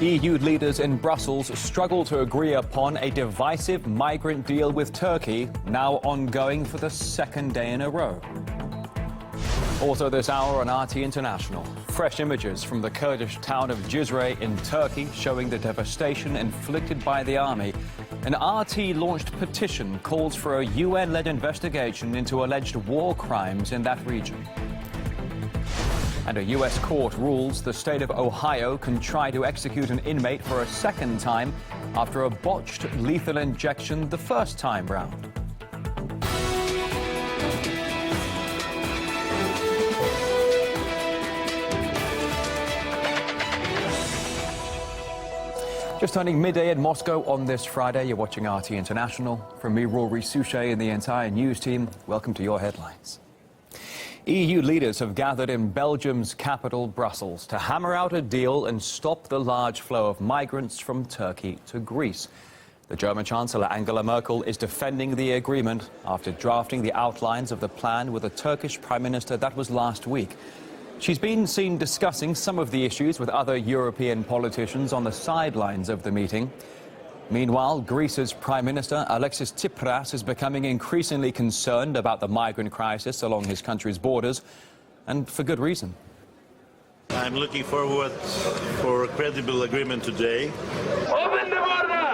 EU leaders in Brussels struggle to agree upon a divisive migrant deal with Turkey, now ongoing for the second day in a row. Also this hour on RT International, fresh images from the Kurdish town of Cizre in Turkey showing the devastation inflicted by the army. An RT-launched petition calls for a UN-led investigation into alleged war crimes in that region. And a U.S. court rules the state of Ohio can try to execute an inmate for a second time after a botched lethal injection the first time round. Just turning midday in Moscow on this Friday. You're watching RT International. From me, Rory Souchet, and the entire news team, welcome to your headlines. EU leaders have gathered in Belgium's capital, Brussels, to hammer out a deal and stop the large flow of migrants from Turkey to Greece. The German Chancellor Angela Merkel is defending the agreement after drafting the outlines of the plan with the Turkish Prime Minister. That was last week. She's been seen discussing some of the issues with other European politicians on the sidelines of the meeting. Meanwhile, Greece's Prime Minister Alexis Tsipras is becoming increasingly concerned about the migrant crisis along his country's borders, and for good reason. I'm looking forward for a credible agreement today. Open the border!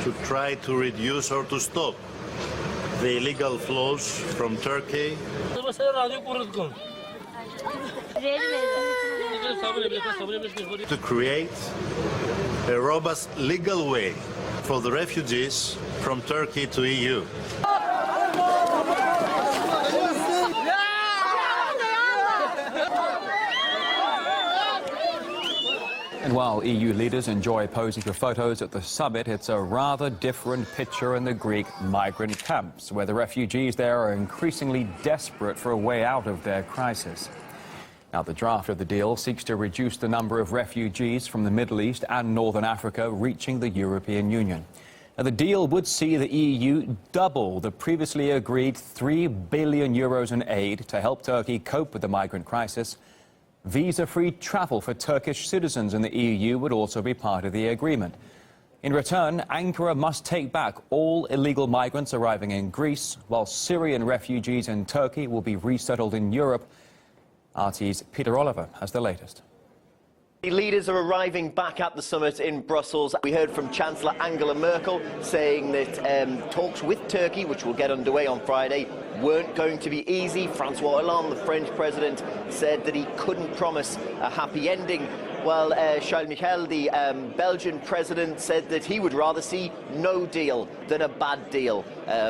To try to reduce or to stop the illegal flows from Turkey. To create a robust legal way for the refugees from Turkey to EU. And while EU leaders enjoy posing for photos at the summit, it's a rather different picture in the Greek migrant camps, where the refugees there are increasingly desperate for a way out of their crisis. Now, the draft of the deal seeks to reduce the number of refugees from the Middle East and Northern Africa reaching the European Union. Now, the deal would see the EU double the previously agreed €3 billion in aid to help Turkey cope with the migrant crisis. Visa-free travel for Turkish citizens in the EU would also be part of the agreement. In return, Ankara must take back all illegal migrants arriving in Greece, while Syrian refugees in Turkey will be resettled in Europe. RT's Peter Oliver has the latest. The leaders are arriving back at the summit in Brussels. We heard from Chancellor Angela Merkel saying that talks with Turkey, which will get underway on Friday, weren't going to be easy. François Hollande, the French president, said that he couldn't promise a happy ending. While Charles Michel, the Belgian president, said that he would rather see no deal than a bad deal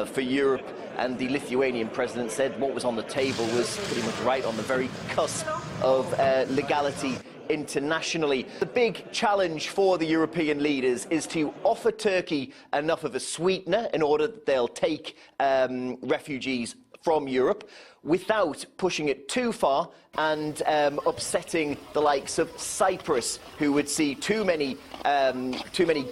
for Europe. And the Lithuanian president said what was on the table was pretty much right on the very cusp of legality internationally. The big challenge for the European leaders is to offer Turkey enough of a sweetener in order that they'll take refugees from Europe without pushing it too far and upsetting the likes of Cyprus, who would see too many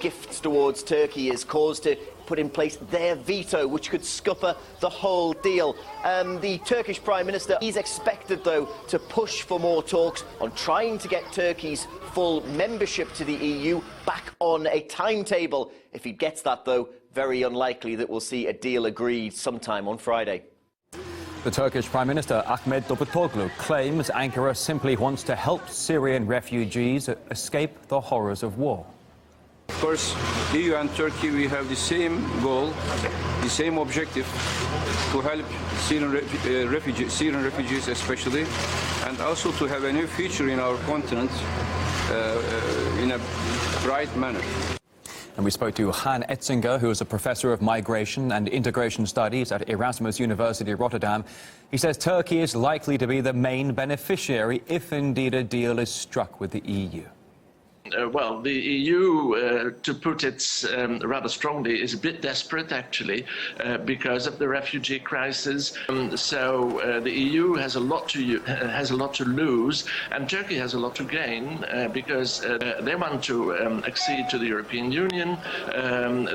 gifts towards Turkey as cause to put in place their veto, which could scupper the whole deal. The Turkish Prime Minister, he's expected, though, to push for more talks on trying to get Turkey's full membership to the EU back on a timetable. If he gets that, though, very unlikely that we'll see a deal agreed sometime on Friday. The Turkish Prime Minister Ahmet Davutoglu claims Ankara simply wants to help Syrian refugees escape the horrors of war. Of course, EU and Turkey, we have the same goal, the same objective, to help Syrian refugees especially, and also to have a new future in our continent in a bright manner. And we spoke to Han Etzinger, who is a professor of migration and integration studies at Erasmus University Rotterdam. He says Turkey is likely to be the main beneficiary if indeed a deal is struck with the EU. Well, the EU, to put it rather strongly, is a bit desperate, actually, because of the refugee crisis. So the EU has a lot to lose, and Turkey has a lot to gain because they want to accede to the European Union.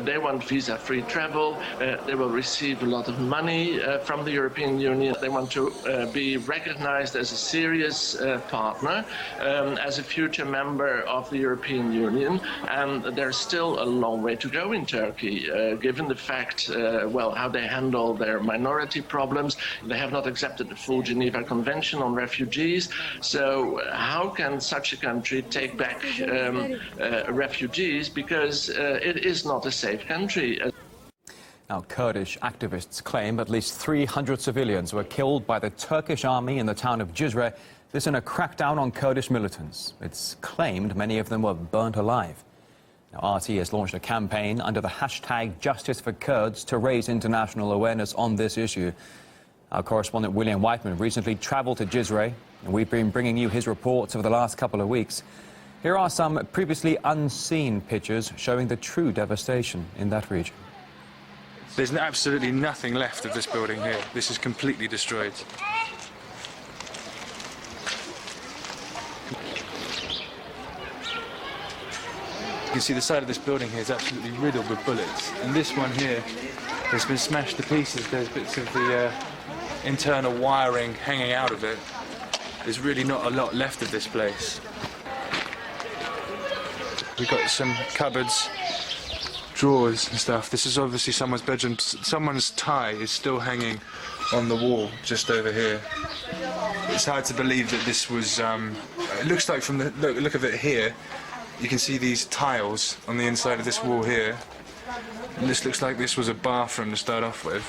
They want visa-free travel. They will receive a lot of money from the European Union. They want to be recognized as a serious partner, as a future member of the European Union, and there's still a long way to go in Turkey, given the fact, well, how they handle their minority problems. They have not accepted the full Geneva Convention on refugees, so how can such a country take back refugees, because it is not a safe country. Now, Kurdish activists claim at least 300 civilians were killed by the Turkish army in the town of Cizre. This in a crackdown on Kurdish militants. It's claimed many of them were burnt alive. Now, RT has launched a campaign under the hashtag Justice for Kurds to raise international awareness on this issue. Our correspondent William Whiteman recently travelled to Cizre, and we've been bringing you his reports over the last couple of weeks. Here are some previously unseen pictures showing the true devastation in that region. There's absolutely nothing left of this building here. This is completely destroyed. You can see the side of this building here is absolutely riddled with bullets. And this one here has been smashed to pieces. There's bits of the internal wiring hanging out of it. There's really not a lot left of this place. We've got some cupboards, drawers and stuff. This is obviously someone's bedroom. Someone's tie is still hanging on the wall just over here. It's hard to believe that this was, it looks like from the look of it here, you can see these tiles on the inside of this wall here. And this looks like this was a bathroom to start off with.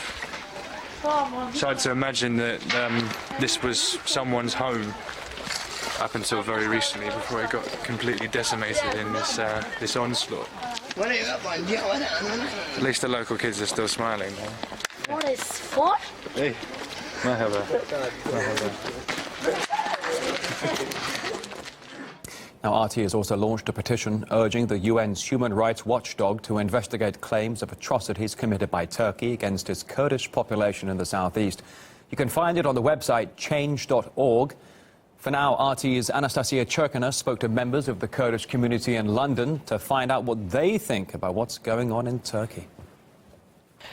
It's hard to imagine that this was someone's home up until very recently, before it got completely decimated in this onslaught. At least the local kids are still smiling. What is for? Hey, merhaba. Now, RT has also launched a petition urging the UN's human rights watchdog to investigate claims of atrocities committed by Turkey against its Kurdish population in the southeast. You can find it on the website change.org. For now, RT's Anastasia Cherkina spoke to members of the Kurdish community in London to find out what they think about what's going on in Turkey.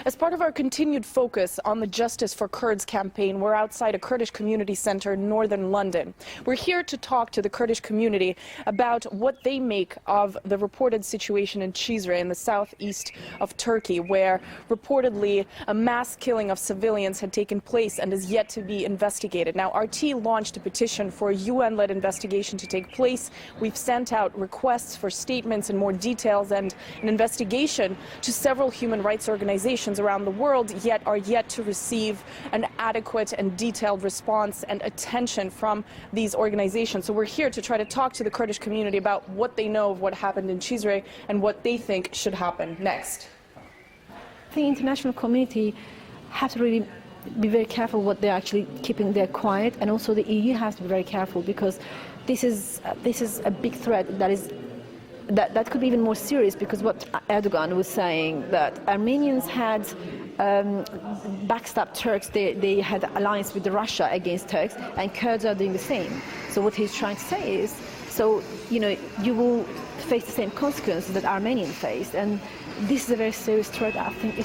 As part of our continued focus on the Justice for Kurds campaign, we're outside a Kurdish community center in northern London. We're here to talk to the Kurdish community about what they make of the reported situation in Cizre in the southeast of Turkey, where reportedly a mass killing of civilians had taken place and is yet to be investigated. Now, RT launched a petition for a UN-led investigation to take place. We've sent out requests for statements and more details and an investigation to several human rights organizations around the world, yet are yet to receive an adequate and detailed response and attention from these organizations. So we're here to try to talk to the Kurdish community about what they know of what happened in Cizre and what they think should happen next. The international community has to really be very careful what they're actually keeping their quiet, and also the EU has to be very careful, because this is a big threat that could be even more serious, because what Erdogan was saying, that Armenians had backstabbed Turks, they had alliance with Russia against Turks, and Kurds are doing the same. So what he's trying to say is, so, you know, you will face the same consequences that Armenians faced, and this is a very serious threat. I think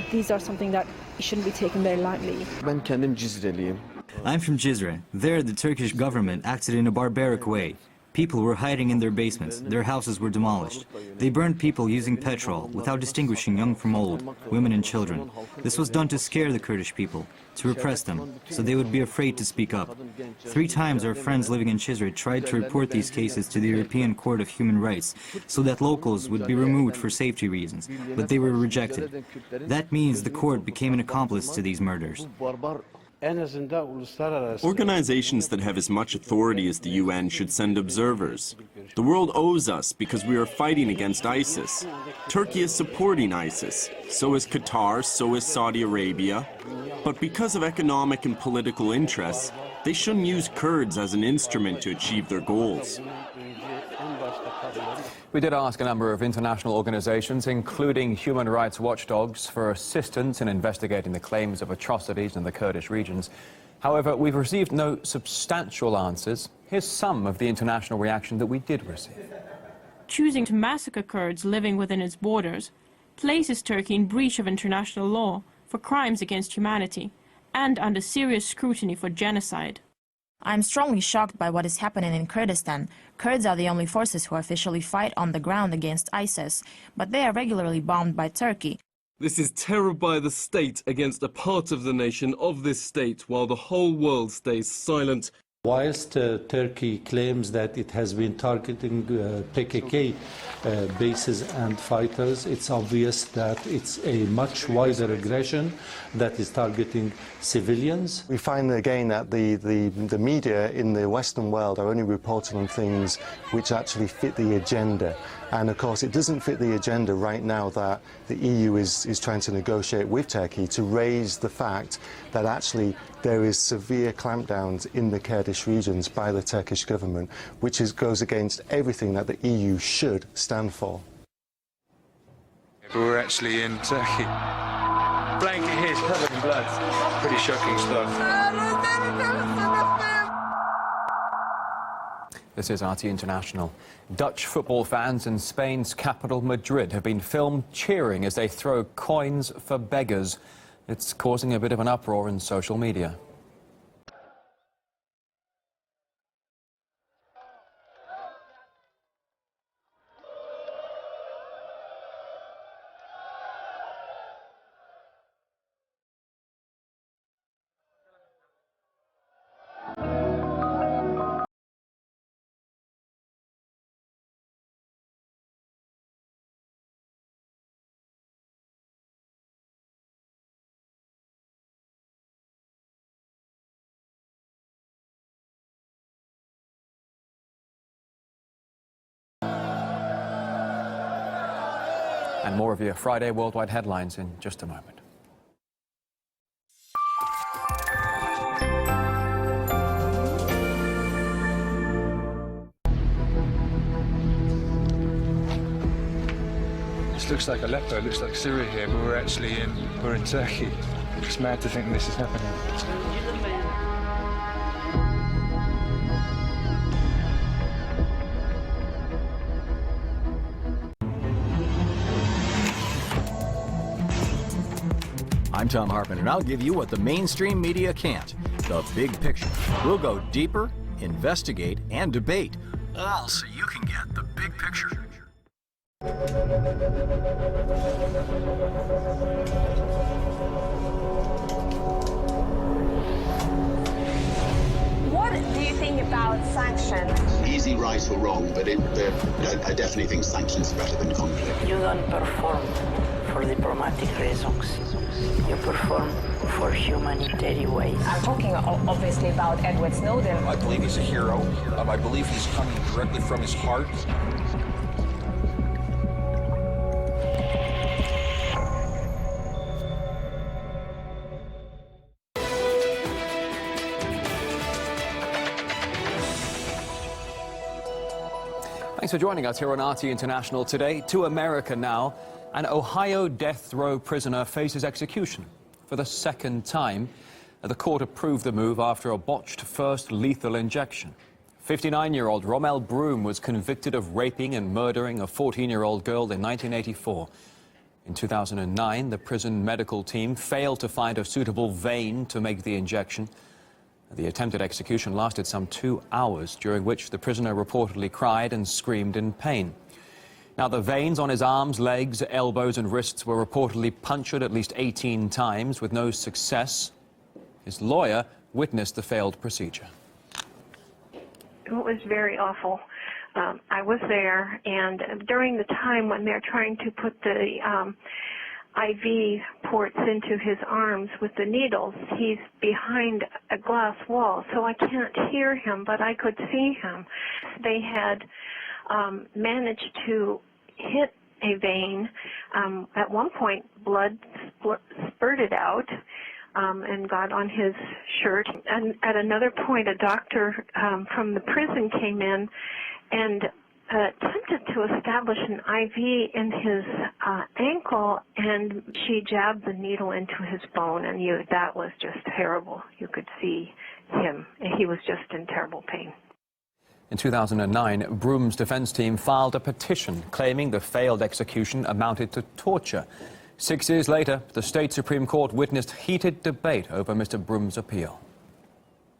these are something that shouldn't be taken very lightly. Ben kendim Cizreliyim. I'm from Cizre. There, the Turkish government acted in a barbaric way. People were hiding in their basements. Their houses were demolished. They burned people using petrol, without distinguishing young from old, women and children. This was done to scare the Kurdish people, to repress them, so they would be afraid to speak up. 3 times our friends living in Cizre tried to report these cases to the European Court of Human Rights, so that locals would be removed for safety reasons, but they were rejected. That means the court became an accomplice to these murders. Organizations that have as much authority as the UN should send observers. The world owes us because we are fighting against ISIS. Turkey is supporting ISIS. So is Qatar, so is Saudi Arabia. But because of economic and political interests, they shouldn't use Kurds as an instrument to achieve their goals. We did ask a number of international organizations, including human rights watchdogs, for assistance in investigating the claims of atrocities in the Kurdish regions. However, we've received no substantial answers. Here's some of the international reaction that we did receive. Choosing to massacre Kurds living within its borders places Turkey in breach of international law for crimes against humanity and under serious scrutiny for genocide. I'm strongly shocked by what is happening in Kurdistan. Kurds are the only forces who officially fight on the ground against ISIS, but they are regularly bombed by Turkey. This is terror by the state against a part of the nation of this state, while the whole world stays silent. Whilst Turkey claims that it has been targeting PKK bases and fighters, it's obvious that it's a much wider aggression that is targeting civilians. We find again that the media in the Western world are only reporting on things which actually fit the agenda. And of course it doesn't fit the agenda right now that the EU is trying to negotiate with Turkey to raise the fact that actually there is severe clampdowns in the Kurdish regions by the Turkish government, which goes against everything that the EU should stand for. But we're actually in Turkey. Blanket here is covered in blood. Pretty shocking stuff. This is RT International. Dutch football fans in Spain's capital, Madrid, have been filmed cheering as they throw coins for beggars. It's causing a bit of an uproar in social media. And more of your Friday Worldwide headlines in just a moment. This looks like Aleppo, it looks like Syria here, but we're in Turkey. It's mad to think this is happening. I'm Tom Harpin, and I'll give you what the mainstream media can't, the big picture. We'll go deeper, investigate, and debate, all so you can get the big picture. What do you think about sanctions? Easy right or wrong, but I definitely think sanctions are better than conflict. You don't perform for diplomatic reasons. You perform for humanitarian ways. I'm talking obviously about Edward Snowden. I believe he's a hero. I believe he's coming directly from his heart. Thanks for joining us here on RT International today. To America now. An Ohio death row prisoner faces execution for the second time. The court approved the move after a botched first lethal injection. 59-year-old Rommel Broom was convicted of raping and murdering a 14-year-old girl in 1984. In 2009, the prison medical team failed to find a suitable vein to make the injection. The attempted execution lasted some 2 hours, during which the prisoner reportedly cried and screamed in pain. Now, the veins on his arms, legs, elbows and wrists were reportedly punctured at least 18 times with no success. His lawyer witnessed the failed procedure. It was very awful. I was there, and during the time when they're trying to put the IV ports into his arms with the needles, he's behind a glass wall, so I can't hear him, but I could see him. They had managed to hit a vein. At one point, blood spurted out and got on his shirt. And at another point, a doctor from the prison came in and attempted to establish an IV in his ankle, and she jabbed the needle into his bone, and that was just terrible. You could see him, and he was just in terrible pain. In 2009, Broom's defense team filed a petition claiming the failed execution amounted to torture. 6 years later, the state Supreme Court witnessed heated debate over Mr. Broom's appeal.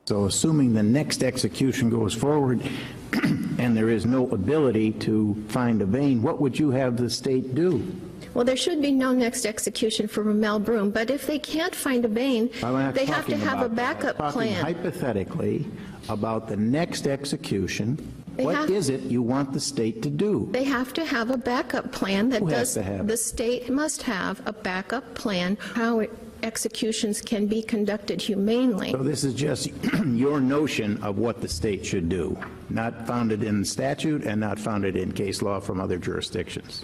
So assuming the next execution goes forward and there is no ability to find a vein, what would you have the state do? Well, there should be no next execution for Mel Broom, but if they can't find a vein, they have to have a backup plan. Hypothetically, about the next execution, what is it you want the state to do? They have to have a backup plan that Who has to have it? The state must have a backup plan how executions can be conducted humanely. So this is just your notion of what the state should do, not founded in statute and not founded in case law from other jurisdictions.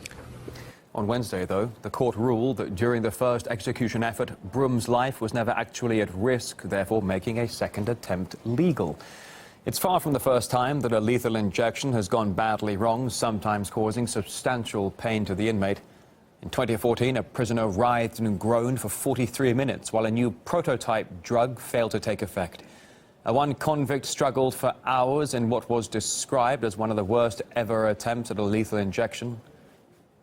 On Wednesday, though, the court ruled that during the first execution effort, Broom's life was never actually at risk, therefore making a second attempt legal. It's far from the first time that a lethal injection has gone badly wrong, sometimes causing substantial pain to the inmate. In 2014, a prisoner writhed and groaned for 43 minutes while a new prototype drug failed to take effect. One convict struggled for hours in what was described as one of the worst ever attempts at a lethal injection.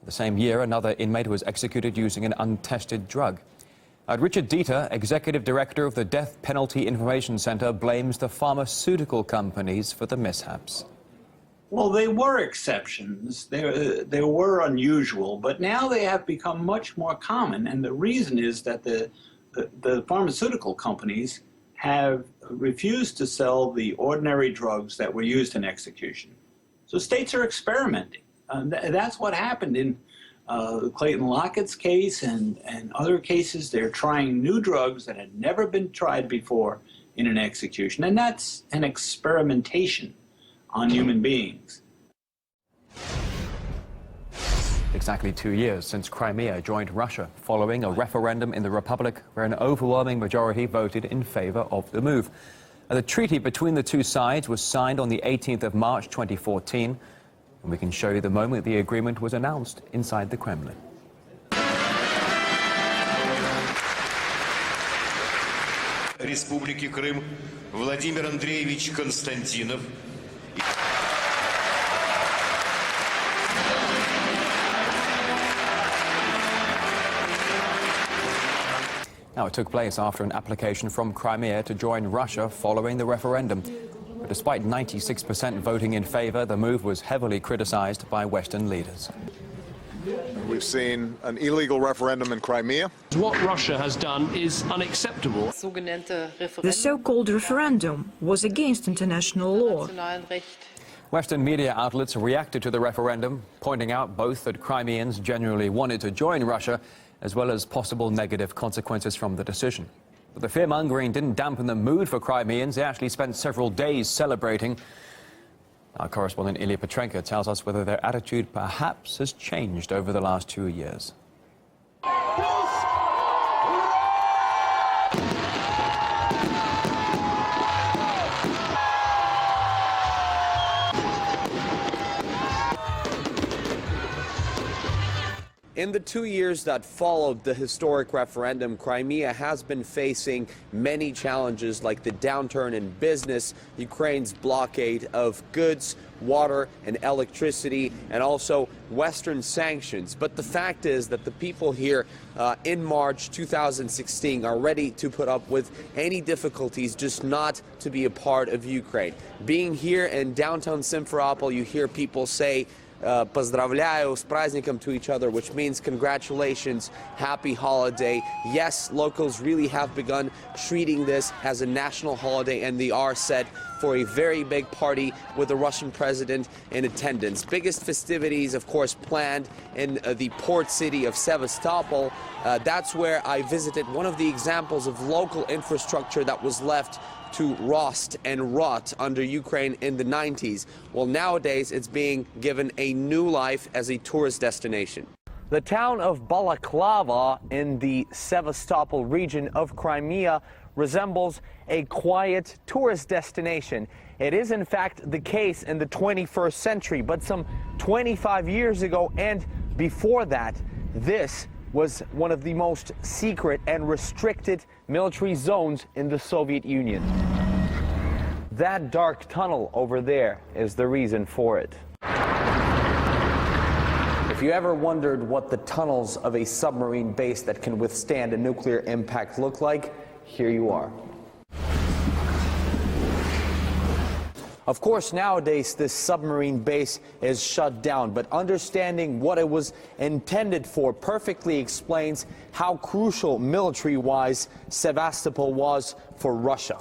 The same year, another inmate was executed using an untested drug. Richard Dieter, executive director of the Death Penalty Information Center, blames the pharmaceutical companies for the mishaps. Well, they were exceptions. They were unusual, but now they have become much more common. And the reason is that the pharmaceutical companies have refused to sell the ordinary drugs that were used in execution. So states are experimenting. That's what happened in Clayton Lockett's case and other cases. They're trying new drugs that had never been tried before in an execution, and that's an experimentation on human beings. Exactly 2 years since Crimea joined Russia, following a referendum in the Republic where an overwhelming majority voted in favor of the move. The treaty between the two sides was signed on the 18th of March 2014. And we can show you the moment the agreement was announced inside the Kremlin. Республики Крым Владимир Андреевич Константинов. Now, it took place after an application from Crimea to join Russia following the referendum. But despite 96% voting in favor, the move was heavily criticized by Western leaders. We've seen an illegal referendum in Crimea. What Russia has done is unacceptable. The so-called referendum was against international law. Western media outlets reacted to the referendum, pointing out both that Crimeans genuinely wanted to join Russia, as well as possible negative consequences from the decision. But the fear-mongering didn't dampen the mood for Crimeans. They actually spent several days celebrating. Our correspondent Ilya Petrenko tells us whether their attitude perhaps has changed over the last 2 years. In the 2 years that followed the historic referendum, Crimea has been facing many challenges like the downturn in business, Ukraine's blockade of goods, water and electricity, and also Western sanctions. But the fact is that the people here in March 2016 are ready to put up with any difficulties, just not to be a part of Ukraine. Being here in downtown Simferopol, you hear people say, Поздравляю с праздником to each other, which means congratulations, happy holiday. Yes, locals really have begun treating this as a national holiday, and they are set for a very big party with the Russian president in attendance. Biggest festivities, of course, planned in the port city of Sevastopol. That's where I visited one of the examples of local infrastructure that was left to rust and rot under Ukraine in the 90s. Well, nowadays it's being given a new life as a tourist destination. The town of Balaklava in the Sevastopol region of Crimea resembles a quiet tourist destination. It is in fact the case in the 21st century, but some 25 years ago and before that, this was one of the most secret and restricted military zones in the Soviet Union. That dark tunnel over there is the reason for it. If you ever wondered what the tunnels of a submarine base that can withstand a nuclear impact look like, here you are. Of course, nowadays this submarine base is shut down, but understanding what it was intended for perfectly explains how crucial military-wise Sevastopol was for Russia.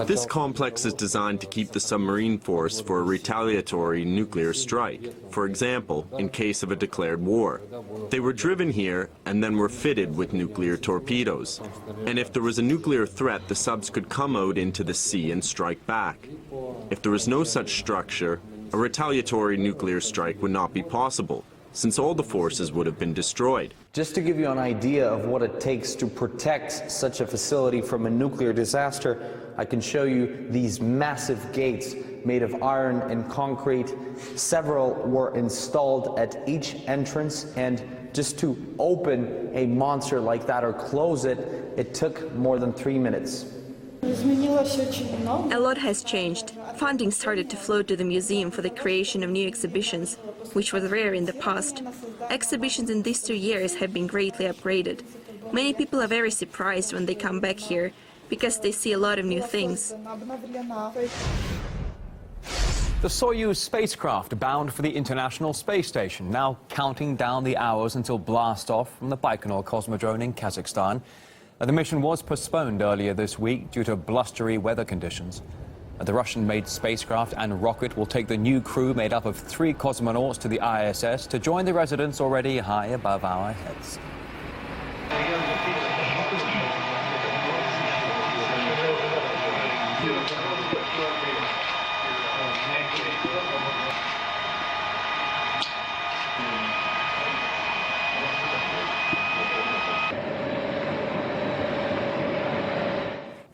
This complex is designed to keep the submarine force for a retaliatory nuclear strike. For example, in case of a declared war. They were driven here and then were fitted with nuclear torpedoes. And if there was a nuclear threat, the subs could come out into the sea and strike back. If there was no such structure, a retaliatory nuclear strike would not be possible, since all the forces would have been destroyed. Just to give you an idea of what it takes to protect such a facility from a nuclear disaster, I can show you these massive gates made of iron and concrete. Several were installed at each entrance, and just to open a monster like that or close it, it took more than 3 minutes. A lot has changed. Funding started to flow to the museum for the creation of new exhibitions, which was rare in the past. Exhibitions in these 2 years have been greatly upgraded. Many people are very surprised when they come back here, because they see a lot of new things. The Soyuz spacecraft bound for the International Space Station, now counting down the hours until blast-off from the Baikonur Cosmodrome in Kazakhstan. The mission was postponed earlier this week due to blustery weather conditions. The Russian-made spacecraft and rocket will take the new crew made up of 3 cosmonauts to the ISS to join the residents already high above our heads.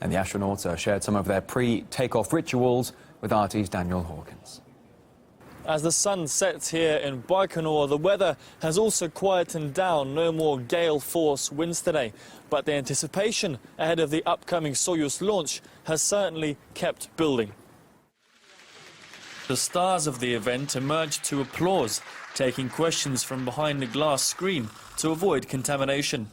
And the astronauts shared some of their pre-takeoff rituals with RT's Daniel Hawkins. As the sun sets here in Baikonur, the weather has also quietened down. No more gale-force winds today. But the anticipation ahead of the upcoming Soyuz launch has certainly kept building. The stars of the event emerged to applause, taking questions from behind the glass screen to avoid contamination.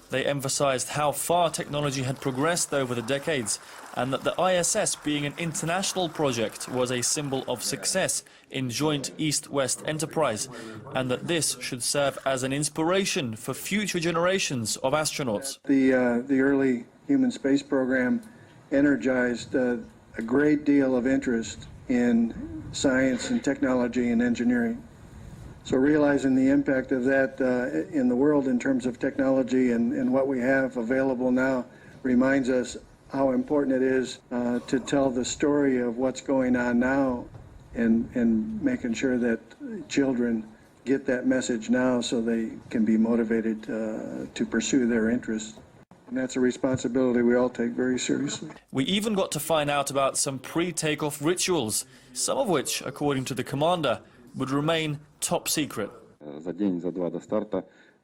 They emphasized how far technology had progressed over the decades, and that the ISS, being an international project, was a symbol of success in joint East-West enterprise, and that this should serve as an inspiration for future generations of astronauts. The early human space program energized a great deal of interest in science and technology and engineering. So realizing the impact of that in the world in terms of technology and what we have available now reminds us how important it is to tell the story of what's going on now and making sure that children get that message now so they can be motivated to pursue their interests. And that's a responsibility we all take very seriously. We even got to find out about some pre-takeoff rituals, some of which, according to the commander, would remain top secret.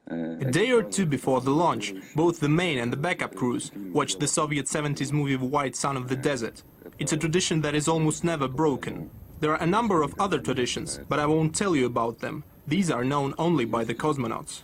A day or two before the launch, both the main and the backup crews watched the Soviet 70s movie White Son of the Desert. It's a tradition that is almost never broken. There are a number of other traditions, but I won't tell you about them. These are known only by the cosmonauts.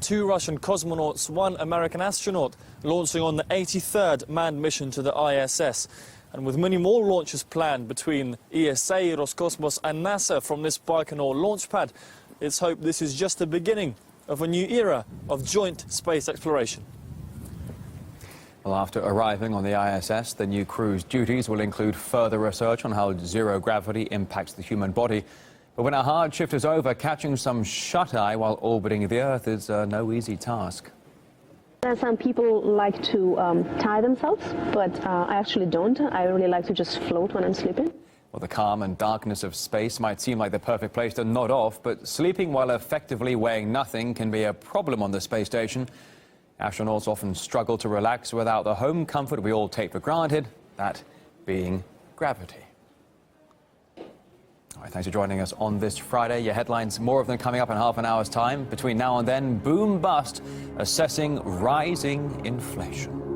2 Russian cosmonauts, 1 American astronaut, launching on the 83rd manned mission to the ISS. And with many more launches planned between ESA, Roscosmos and NASA from this Baikonur launch pad, it's hoped this is just the beginning of a new era of joint space exploration. Well, after arriving on the ISS, the new crew's duties will include further research on how zero gravity impacts the human body. But when a hard shift is over, catching some shut-eye while orbiting the Earth is no easy task. Some people like to tie themselves, but I actually don't. I really like to just float when I'm sleeping. Well, the calm and darkness of space might seem like the perfect place to nod off, but sleeping while effectively weighing nothing can be a problem on the space station. Astronauts often struggle to relax without the home comfort we all take for granted, that being gravity. All right, thanks for joining us on this Friday. Your headlines, more of them coming up in half an hour's time. Between now and then, boom bust, assessing rising inflation.